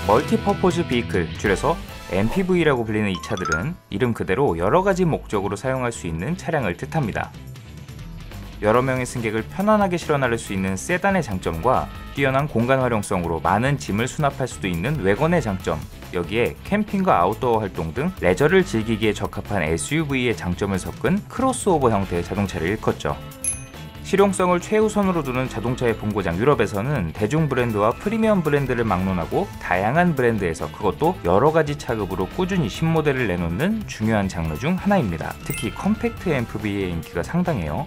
멀티퍼포즈 비클, 줄여서 MPV라고 불리는 이 차들은 이름 그대로 여러가지 목적으로 사용할 수 있는 차량을 뜻합니다. 여러 명의 승객을 편안하게 실어 나를 수 있는 세단의 장점과 뛰어난 공간 활용성으로 많은 짐을 수납할 수도 있는 외건의 장점, 여기에 캠핑과 아웃도어 활동 등 레저를 즐기기에 적합한 SUV의 장점을 섞은 크로스오버 형태의 자동차를 일컫죠. 실용성을 최우선으로 두는 자동차의 본고장 유럽에서는 대중 브랜드와 프리미엄 브랜드를 막론하고 다양한 브랜드에서 그것도 여러가지 차급으로 꾸준히 신모델을 내놓는 중요한 장르 중 하나입니다. 특히 컴팩트 MPV의 인기가 상당해요.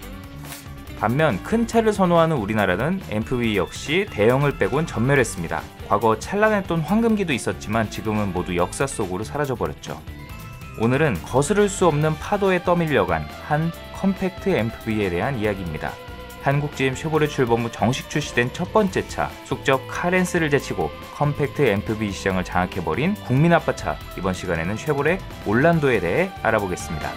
반면 큰 차를 선호하는 우리나라는 MPV 역시 대형을 빼곤 전멸했습니다. 과거 찬란했던 황금기도 있었지만 지금은 모두 역사 속으로 사라져버렸죠. 오늘은 거스를 수 없는 파도에 떠밀려간 한 컴팩트 MPV에 대한 이야기입니다. 한국 GM 쉐보레 출범 후 정식 출시된 첫 번째 차, 숙적 카렌스를 제치고 컴팩트 MPV 시장을 장악해버린 국민 아빠차, 이번 시간에는 쉐보레 올란도에 대해 알아보겠습니다.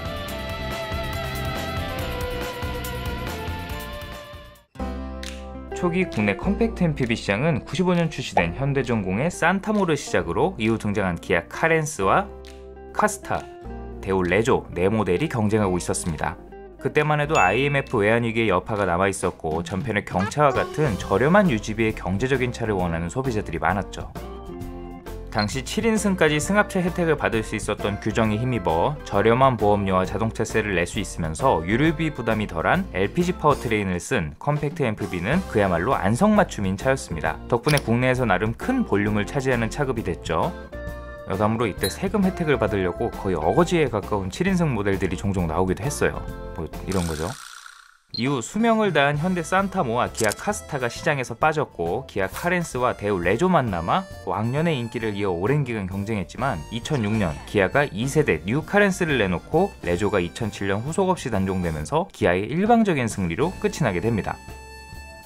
초기 국내 컴팩트 MPV 시장은 95년 출시된 현대전공의 산타모를 시작으로 이후 등장한 기아 카렌스와 카스타, 대우 레조 4모델이 경쟁하고 있었습니다. 그때만 해도 IMF 외환위기의 여파가 남아있었고 전편의 경차와 같은 저렴한 유지비의 경제적인 차를 원하는 소비자들이 많았죠. 당시 7인승까지 승합차 혜택을 받을 수 있었던 규정에 힘입어 저렴한 보험료와 자동차세를 낼 수 있으면서 유류비 부담이 덜한 LPG 파워트레인을 쓴 컴팩트 MPV는 그야말로 안성맞춤인 차였습니다. 덕분에 국내에서 나름 큰 볼륨을 차지하는 차급이 됐죠. 여담으로 이때 세금 혜택을 받으려고 거의 어거지에 가까운 7인승 모델들이 종종 나오기도 했어요. 뭐 이런 거죠. 이후 수명을 다한 현대 산타모와 기아 카스타가 시장에서 빠졌고 기아 카렌스와 대우 레조만 남아 왕년의 인기를 이어 오랜 기간 경쟁했지만 2006년 기아가 2세대 뉴 카렌스를 내놓고 레조가 2007년 후속 없이 단종되면서 기아의 일방적인 승리로 끝이 나게 됩니다.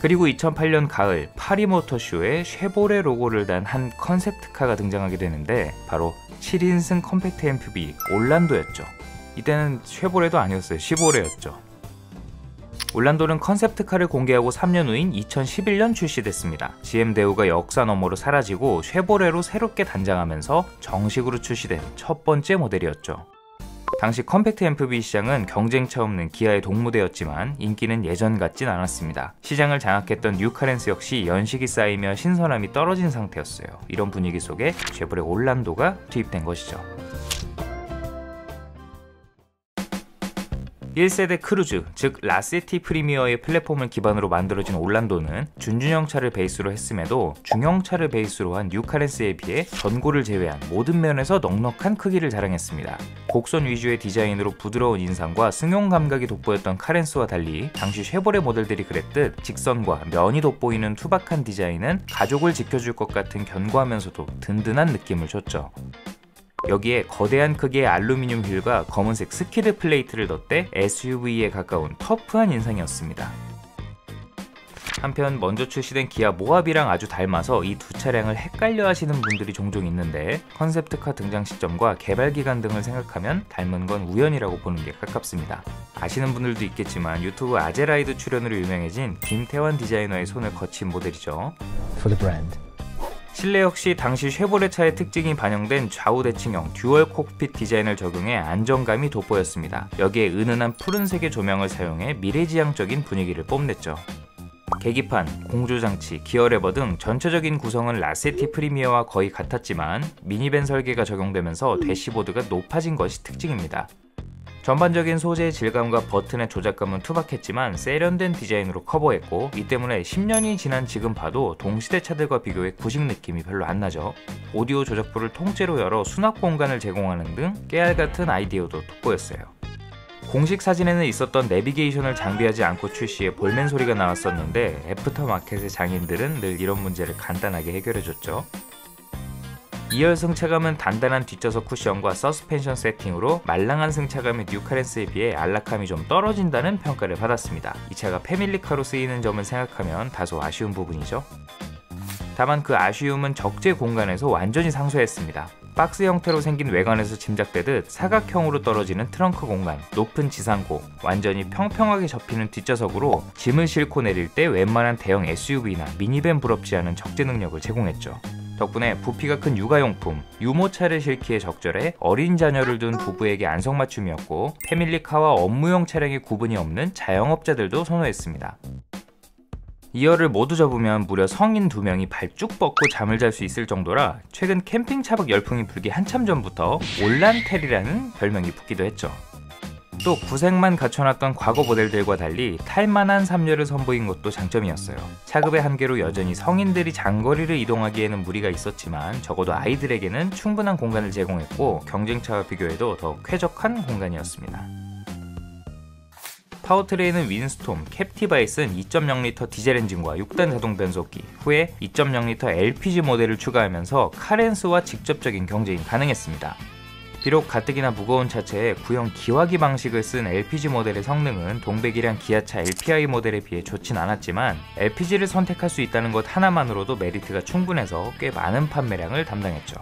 그리고 2008년 가을 파리모터쇼에 쉐보레 로고를 단 한 컨셉트카가 등장하게 되는데 바로 7인승 컴팩트 MPV 올란도였죠. 이때는 쉐보레도 아니었어요. 시보레였죠. 올란도는 컨셉트카를 공개하고 3년 후인 2011년 출시됐습니다. GM 대우가 역사 너머로 사라지고 쉐보레로 새롭게 단장하면서 정식으로 출시된 첫 번째 모델이었죠. 당시 컴팩트 MPV 시장은 경쟁차 없는 기아의 동무대였지만 인기는 예전 같진 않았습니다. 시장을 장악했던 뉴카렌스 역시 연식이 쌓이며 신선함이 떨어진 상태였어요. 이런 분위기 속에 쉐보레 올란도가 투입된 것이죠. 1세대 크루즈, 즉 라세티 프리미어의 플랫폼을 기반으로 만들어진 올란도는 준중형차를 베이스로 했음에도 중형차를 베이스로 한 뉴카렌스에 비해 전고를 제외한 모든 면에서 넉넉한 크기를 자랑했습니다. 곡선 위주의 디자인으로 부드러운 인상과 승용 감각이 돋보였던 카렌스와 달리 당시 쉐보레 모델들이 그랬듯 직선과 면이 돋보이는 투박한 디자인은 가족을 지켜줄 것 같은 견고하면서도 든든한 느낌을 줬죠. 여기에 거대한 크기의 알루미늄 휠과 검은색 스키드 플레이트를 덧대 SUV에 가까운 터프한 인상이었습니다. 한편 먼저 출시된 기아 모하비랑 아주 닮아서 이 두 차량을 헷갈려 하시는 분들이 종종 있는데 컨셉트카 등장 시점과 개발 기간 등을 생각하면 닮은 건 우연이라고 보는 게 가깝습니다. 아시는 분들도 있겠지만 유튜브 아제라이드 출연으로 유명해진 김태환 디자이너의 손을 거친 모델이죠. For the brand. 실내 역시 당시 쉐보레 차의 특징이 반영된 좌우 대칭형 듀얼 콕핏 디자인을 적용해 안정감이 돋보였습니다. 여기에 은은한 푸른색의 조명을 사용해 미래지향적인 분위기를 뽐냈죠. 계기판, 공조장치, 기어레버 등 전체적인 구성은 라세티 프리미어와 거의 같았지만 미니밴 설계가 적용되면서 대시보드가 높아진 것이 특징입니다. 전반적인 소재의 질감과 버튼의 조작감은 투박했지만 세련된 디자인으로 커버했고 이 때문에 10년이 지난 지금 봐도 동시대 차들과 비교해 구식 느낌이 별로 안 나죠. 오디오 조작부를 통째로 열어 수납 공간을 제공하는 등 깨알같은 아이디어도 돋보였어요. 공식 사진에는 있었던 내비게이션을 장비하지 않고 출시해 볼멘 소리가 나왔었는데 애프터마켓의 장인들은 늘 이런 문제를 간단하게 해결해줬죠. 2열 승차감은 단단한 뒷좌석 쿠션과 서스펜션 세팅으로 말랑한 승차감의 뉴카렌스에 비해 안락함이 좀 떨어진다는 평가를 받았습니다. 이 차가 패밀리카로 쓰이는 점을 생각하면 다소 아쉬운 부분이죠. 다만 그 아쉬움은 적재 공간에서 완전히 상쇄했습니다. 박스 형태로 생긴 외관에서 짐작되듯 사각형으로 떨어지는 트렁크 공간, 높은 지상고, 완전히 평평하게 접히는 뒷좌석으로 짐을 싣고 내릴 때 웬만한 대형 SUV나 미니밴 부럽지 않은 적재 능력을 제공했죠. 덕분에 부피가 큰 육아용품, 유모차를 싣기에 적절해 어린 자녀를 둔 부부에게 안성맞춤이었고 패밀리카와 업무용 차량의 구분이 없는 자영업자들도 선호했습니다. 2열을 모두 접으면 무려 성인 2명이 발 쭉 뻗고 잠을 잘 수 있을 정도라 최근 캠핑 차박 열풍이 불기 한참 전부터 올란텔이라는 별명이 붙기도 했죠. 또 구색만 갖춰놨던 과거 모델들과 달리 탈만한 3열을 선보인 것도 장점이었어요. 차급의 한계로 여전히 성인들이 장거리를 이동하기에는 무리가 있었지만 적어도 아이들에게는 충분한 공간을 제공했고 경쟁차와 비교해도 더 쾌적한 공간이었습니다. 파워트레인은 윈스톰, 캡티바이스는 2.0L 디젤 엔진과 6단 자동 변속기, 후에 2.0L LPG 모델을 추가하면서 카렌스와 직접적인 경쟁이 가능했습니다. 비록 가뜩이나 무거운 차체에 구형 기화기 방식을 쓴 LPG 모델의 성능은 동배기량 기아차 LPI 모델에 비해 좋진 않았지만 LPG를 선택할 수 있다는 것 하나만으로도 메리트가 충분해서 꽤 많은 판매량을 담당했죠.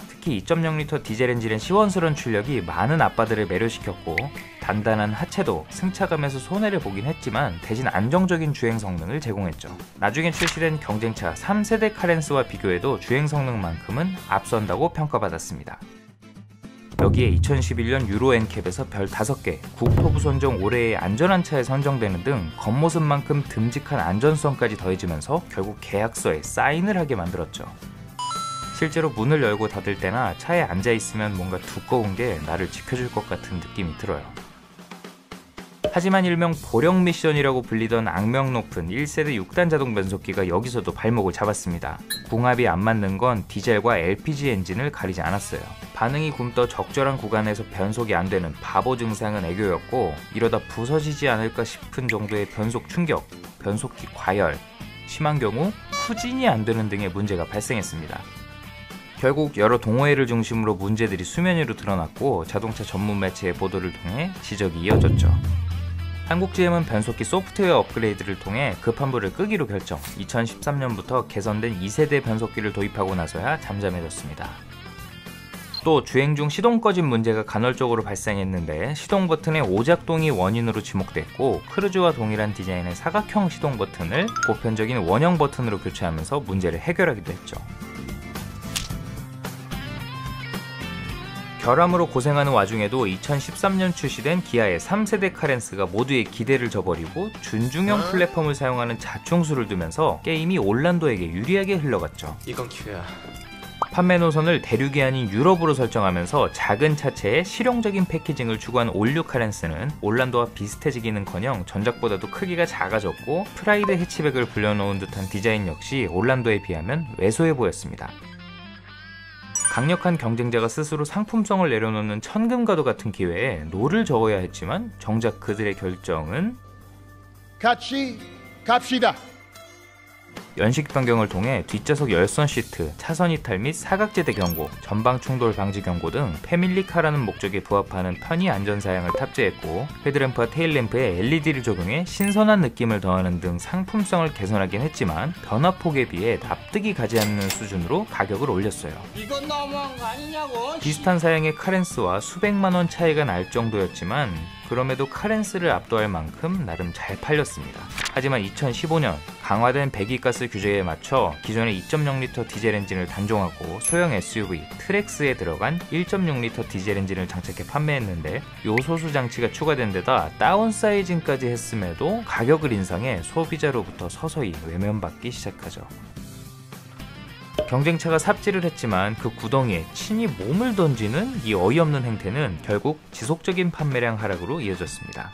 특히 2.0L 디젤 엔진의 시원스러운 출력이 많은 아빠들을 매료시켰고 단단한 하체도 승차감에서 손해를 보긴 했지만 대신 안정적인 주행 성능을 제공했죠. 나중에 출시된 경쟁차 3세대 카렌스와 비교해도 주행 성능만큼은 앞선다고 평가받았습니다. 여기에 2011년 유로 NCAP에서 별 5개, 국토부 선정 올해의 안전한 차에 선정되는 등 겉모습만큼 듬직한 안전성까지 더해지면서 결국 계약서에 사인을 하게 만들었죠. 실제로 문을 열고 닫을 때나 차에 앉아있으면 뭔가 두꺼운 게 나를 지켜줄 것 같은 느낌이 들어요. 하지만 일명 보령 미션이라고 불리던 악명 높은 1세대 6단 자동 변속기가 여기서도 발목을 잡았습니다. 궁합이 안 맞는 건 디젤과 LPG 엔진을 가리지 않았어요. 반응이 굼떠 적절한 구간에서 변속이 안 되는 바보 증상은 애교였고 이러다 부서지지 않을까 싶은 정도의 변속 충격, 변속기 과열, 심한 경우 후진이 안 되는 등의 문제가 발생했습니다. 결국 여러 동호회를 중심으로 문제들이 수면 위로 드러났고 자동차 전문 매체의 보도를 통해 지적이 이어졌죠. 한국GM은 변속기 소프트웨어 업그레이드를 통해 급한 불을 끄기로 결정, 2013년부터 개선된 2세대 변속기를 도입하고 나서야 잠잠해졌습니다. 또 주행 중 시동 꺼짐 문제가 간헐적으로 발생했는데 시동 버튼의 오작동이 원인으로 지목됐고 크루즈와 동일한 디자인의 사각형 시동 버튼을 보편적인 원형 버튼으로 교체하면서 문제를 해결하기도 했죠. 결함으로 고생하는 와중에도 2013년 출시된 기아의 3세대 카렌스가 모두의 기대를 저버리고 준중형 플랫폼을 사용하는 자충수를 두면서 게임이 올란도에게 유리하게 흘러갔죠. 이건 기회야. 판매 노선을 대륙이 아닌 유럽으로 설정하면서 작은 차체에 실용적인 패키징을 추구한 올류 카렌스는 올란도와 비슷해지기는커녕 전작보다도 크기가 작아졌고 프라이드 해치백을 불려놓은 듯한 디자인 역시 올란도에 비하면 왜소해 보였습니다. 강력한 경쟁자가 스스로 상품성을 내려놓는 천금과도 같은 기회에 노를 저어야 했지만 정작 그들의 결정은 같이 갑시다. 연식 변경을 통해 뒷좌석 열선 시트, 차선 이탈 및 사각지대 경고, 전방 충돌 방지 경고 등 패밀리카라는 목적에 부합하는 편의 안전사양을 탑재했고 헤드램프와 테일램프에 LED를 적용해 신선한 느낌을 더하는 등 상품성을 개선하긴 했지만 변화폭에 비해 납득이 가지 않는 수준으로 가격을 올렸어요. 이건 너무한 거 아니냐고. 비슷한 사양의 카렌스와 수백만원 차이가 날 정도였지만 그럼에도 카렌스를 압도할 만큼 나름 잘 팔렸습니다. 하지만 2015년 강화된 배기가스 규제에 맞춰 기존의 2.0L 디젤 엔진을 단종하고 소형 SUV 트렉스에 들어간 1.6L 디젤 엔진을 장착해 판매했는데 요소수 장치가 추가된 데다 다운사이징까지 했음에도 가격을 인상해 소비자로부터 서서히 외면받기 시작하죠. 경쟁차가 삽질을 했지만 그 구덩이에 친히 몸을 던지는 이 어이없는 행태는 결국 지속적인 판매량 하락으로 이어졌습니다.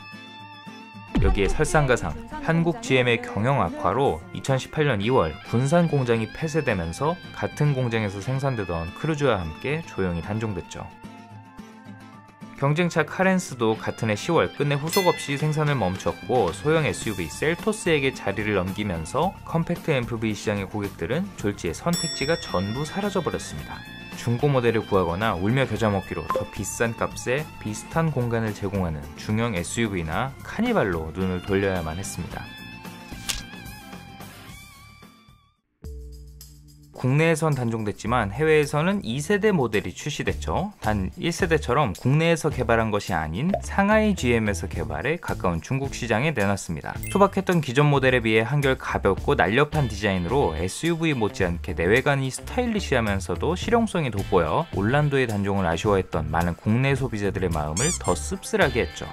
여기에 설상가상, 한국GM의 경영 악화로 2018년 2월 군산 공장이 폐쇄되면서 같은 공장에서 생산되던 크루즈와 함께 조용히 단종됐죠. 경쟁차 카렌스도 같은 해 10월 끝내 후속 없이 생산을 멈췄고 소형 SUV 셀토스에게 자리를 넘기면서 컴팩트 MPV 시장의 고객들은 졸지에 선택지가 전부 사라져버렸습니다. 중고 모델을 구하거나 울며 겨자 먹기로 더 비싼 값에 비슷한 공간을 제공하는 중형 SUV나 카니발로 눈을 돌려야만 했습니다. 국내에선 단종됐지만 해외에서는 2세대 모델이 출시됐죠. 단 1세대처럼 국내에서 개발한 것이 아닌 상하이 GM에서 개발해 가까운 중국 시장에 내놨습니다. 소박했던 기존 모델에 비해 한결 가볍고 날렵한 디자인으로 SUV 못지않게 내외관이 스타일리시하면서도 실용성이 돋보여 올란도의 단종을 아쉬워했던 많은 국내 소비자들의 마음을 더 씁쓸하게 했죠.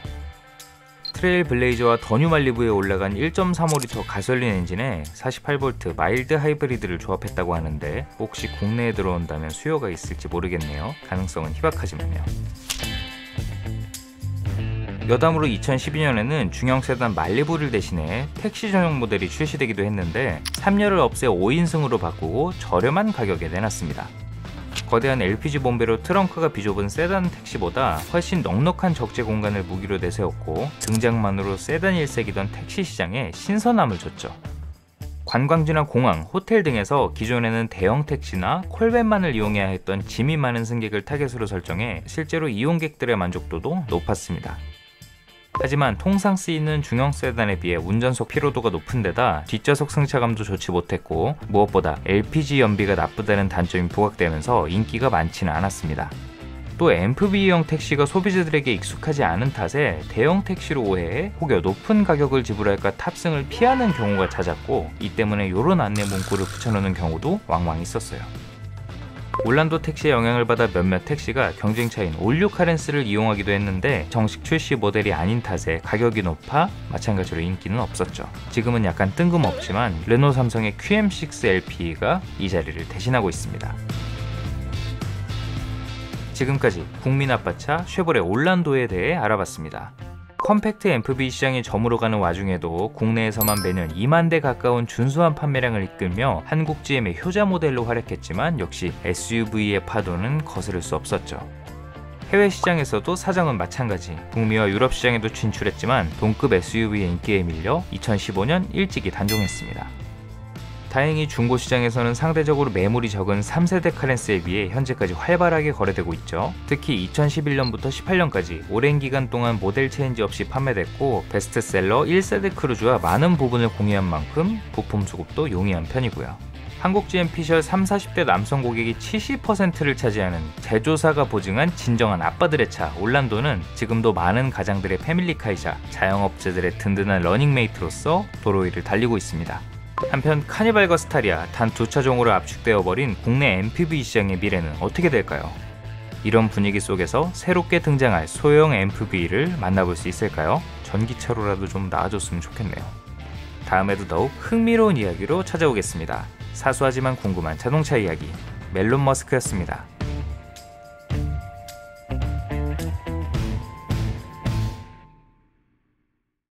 트레일 블레이저와 더 뉴 말리부에 올라간 1.35L 가솔린 엔진에 48V 마일드 하이브리드를 조합했다고 하는데 혹시 국내에 들어온다면 수요가 있을지 모르겠네요. 가능성은 희박하지만요. 여담으로 2012년에는 중형 세단 말리부를 대신해 택시 전용 모델이 출시되기도 했는데 3열을 없애 5인승으로 바꾸고 저렴한 가격에 내놨습니다. 거대한 LPG 본배로 트렁크가 비좁은 세단 택시보다 훨씬 넉넉한 적재 공간을 무기로 내세웠고 등장만으로 세단 일색이던 택시 시장에 신선함을 줬죠. 관광지나 공항, 호텔 등에서 기존에는 대형 택시나 콜밴만을 이용해야 했던 짐이 많은 승객을 타겟으로 설정해 실제로 이용객들의 만족도도 높았습니다. 하지만 통상 쓰이는 중형 세단에 비해 운전석 피로도가 높은 데다 뒷좌석 승차감도 좋지 못했고 무엇보다 LPG 연비가 나쁘다는 단점이 부각되면서 인기가 많지는 않았습니다. 또 MPV형 택시가 소비자들에게 익숙하지 않은 탓에 대형 택시로 오해해 혹여 높은 가격을 지불할까 탑승을 피하는 경우가 잦았고 이 때문에 이런 안내 문구를 붙여놓는 경우도 왕왕 있었어요. 올란도 택시의 영향을 받아 몇몇 택시가 경쟁차인 올류 카렌스를 이용하기도 했는데 정식 출시 모델이 아닌 탓에 가격이 높아 마찬가지로 인기는 없었죠. 지금은 약간 뜬금없지만 르노 삼성의 QM6 LPE가 이 자리를 대신하고 있습니다. 지금까지 국민 아빠차 쉐보레 올란도에 대해 알아봤습니다. 컴팩트 MPV 시장이 저물어가는 와중에도 국내에서만 매년 2만 대 가까운 준수한 판매량을 이끌며 한국 GM의 효자 모델로 활약했지만 역시 SUV의 파도는 거스를 수 없었죠. 해외 시장에서도 사정은 마찬가지. 북미와 유럽 시장에도 진출했지만 동급 SUV의 인기에 밀려 2015년 일찍이 단종했습니다. 다행히 중고시장에서는 상대적으로 매물이 적은 3세대 카렌스에 비해 현재까지 활발하게 거래되고 있죠. 특히 2011년부터 18년까지 오랜 기간 동안 모델 체인지 없이 판매됐고 베스트셀러 1세대 크루즈와 많은 부분을 공유한 만큼 부품 수급도 용이한 편이고요. 한국 GM 피셜 30, 40대 남성 고객이 70%를 차지하는 제조사가 보증한 진정한 아빠들의 차 올란도는 지금도 많은 가장들의 패밀리카이자 자영업자들의 든든한 러닝메이트로서 도로 위를 달리고 있습니다. 한편 카니발과 스타리아 단 두 차종으로 압축되어 버린 국내 MPV 시장의 미래는 어떻게 될까요? 이런 분위기 속에서 새롭게 등장할 소형 MPV를 만나볼 수 있을까요? 전기차로라도 좀 나아졌으면 좋겠네요. 다음에도 더욱 흥미로운 이야기로 찾아오겠습니다. 사소하지만 궁금한 자동차 이야기 멜론 머스크였습니다.